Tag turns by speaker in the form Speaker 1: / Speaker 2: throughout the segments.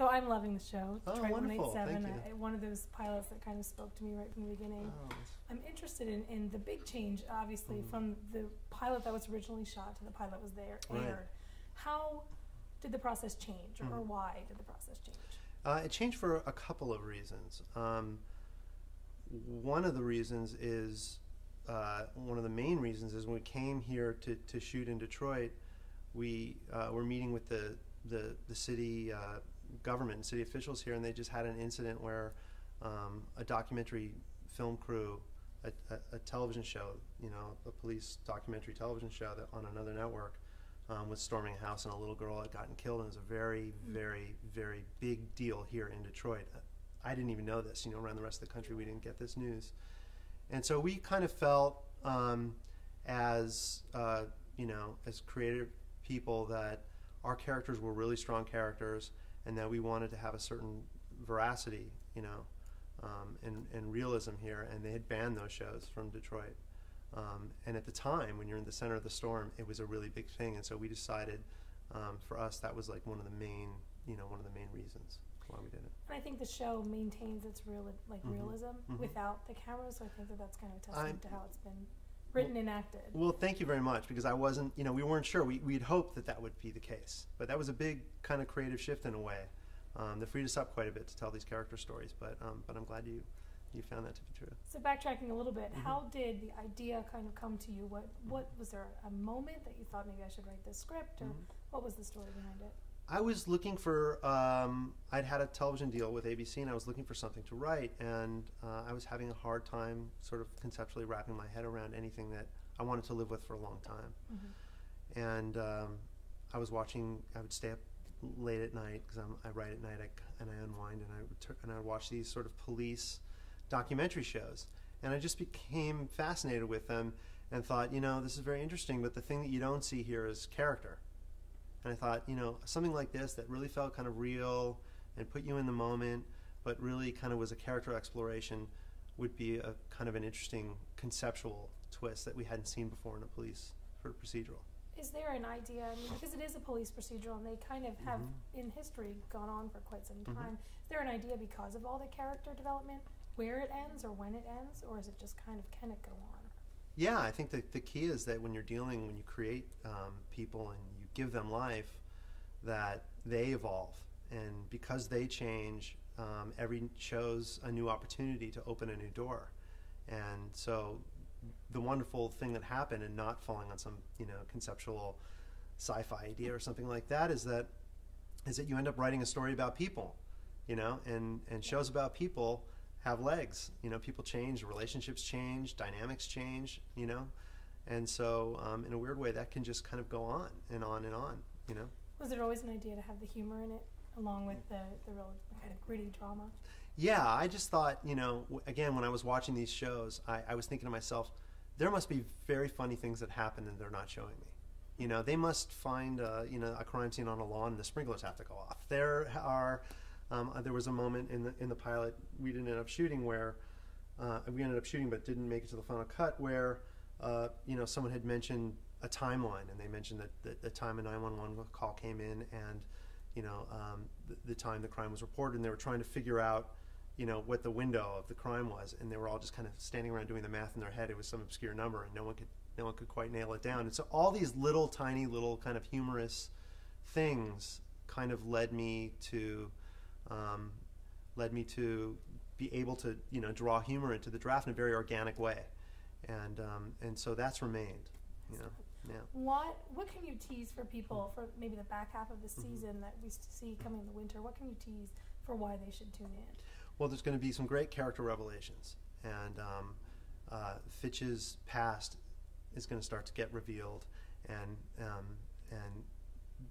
Speaker 1: So I'm loving the show.
Speaker 2: Oh,
Speaker 1: Detroit
Speaker 2: wonderful.
Speaker 1: 187.
Speaker 2: Thank you.
Speaker 1: One of those pilots that kind of spoke to me right from the beginning.
Speaker 2: Oh,
Speaker 1: I'm interested in the big change, obviously, from the pilot that was originally shot to the pilot that was
Speaker 2: Right.
Speaker 1: aired. How did the process change, or why did the process change?
Speaker 2: It changed for a couple of reasons. One of the reasons is, one of the main reasons is when we came here to shoot in Detroit, we were meeting with the city government and city officials here, and they just had an incident where a documentary film crew, a television show, a police documentary television show that on another network, was storming a house, and a little girl had gotten killed, and it was a very, very, very big deal here in Detroit. I didn't even know this. Around the rest of the country, we didn't get this news. And so we kind of felt as creative people that our characters were really strong characters, and that we wanted to have a certain veracity, and realism here, and they had banned those shows from Detroit. And at the time, when you're in the center of the storm, it was a really big thing, and so we decided, for us, that was like one of the main reasons why we did it.
Speaker 1: And I think the show maintains its realism without the camera, so I think that's kind of a testament to how it's been written and acted.
Speaker 2: Well, thank you very much, because I wasn't, we weren't sure. We'd hoped that would be the case, but that was a big kind of creative shift in a way. That freed us up quite a bit to tell these character stories, but I'm glad you found that to be true.
Speaker 1: So backtracking a little bit, how did the idea kind of come to you? What was there a moment that you thought maybe I should write this script, or what was the story behind it?
Speaker 2: I was looking for, I'd had a television deal with ABC, and I was looking for something to write, and I was having a hard time sort of conceptually wrapping my head around anything that I wanted to live with for a long time. And I would stay up late at night, because I write at night, and I unwind, and I would watch these sort of police documentary shows, and I just became fascinated with them and thought, this is very interesting, but the thing that you don't see here is character. And I thought, something like this that really felt kind of real and put you in the moment, but really kind of was a character exploration, would be a kind of an interesting conceptual twist that we hadn't seen before in a police procedural.
Speaker 1: Is there an idea, because it is a police procedural, and they kind of have, in history, gone on for quite some time, is there an idea, because of all the character development, where it ends or when it ends, or is it just kind of, can it go on?
Speaker 2: Yeah, I think that the key is that when you create people and you give them life, that they evolve, and because they change, every show's a new opportunity to open a new door. And so the wonderful thing that happened, and not falling on some conceptual sci-fi idea or something like that, is that you end up writing a story about people, and shows about people have legs. People change, relationships change, dynamics change, and so in a weird way that can just kind of go on and on and on.
Speaker 1: Was there always an idea to have the humor in it, along with the real kind of gritty drama?
Speaker 2: Yeah, I just thought, again, when I was watching these shows, I was thinking to myself, there must be very funny things that happen and they're not showing me. They must find a crime scene on a lawn and the sprinklers have to go off. There was a moment in the pilot we didn't end up shooting where we ended up shooting but didn't make it to the final cut, where someone had mentioned a timeline, and they mentioned that the time a 911 call came in, and the time the crime was reported, and they were trying to figure out what the window of the crime was, and they were all just kind of standing around doing the math in their head. It was some obscure number, and no one could quite nail it down. And so all these tiny little kind of humorous things kind of led me to be able to draw humor into the draft in a very organic way, and so that's remained. Yeah.
Speaker 1: What can you tease for people for maybe the back half of the season that we see coming in the winter? What can you tease for why they should tune in?
Speaker 2: Well, there's going to be some great character revelations, and Fitch's past is going to start to get revealed, and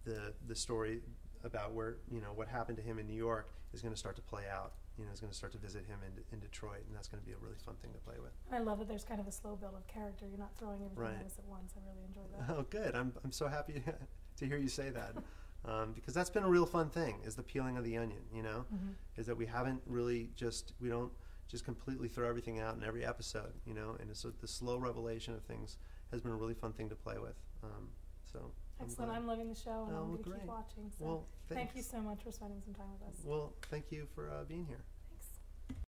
Speaker 2: the story about where what happened to him in New York is going to start to play out. Is going to start to visit him in Detroit, and that's going to be a really fun thing to play with.
Speaker 1: I love that there's kind of a slow build of character. You're not throwing everything at us at once. I really enjoy that.
Speaker 2: Oh, good. I'm so happy to hear you say that, because that's been a real fun thing, is the peeling of the onion. Is that we haven't really we don't just completely throw everything out in every episode. And so the slow revelation of things has been a really fun thing to play with. So.
Speaker 1: Excellent. I'm loving the show, and I'm going to keep watching. So
Speaker 2: Well,
Speaker 1: thank you so much for spending some time with us.
Speaker 2: Well, thank you for being here.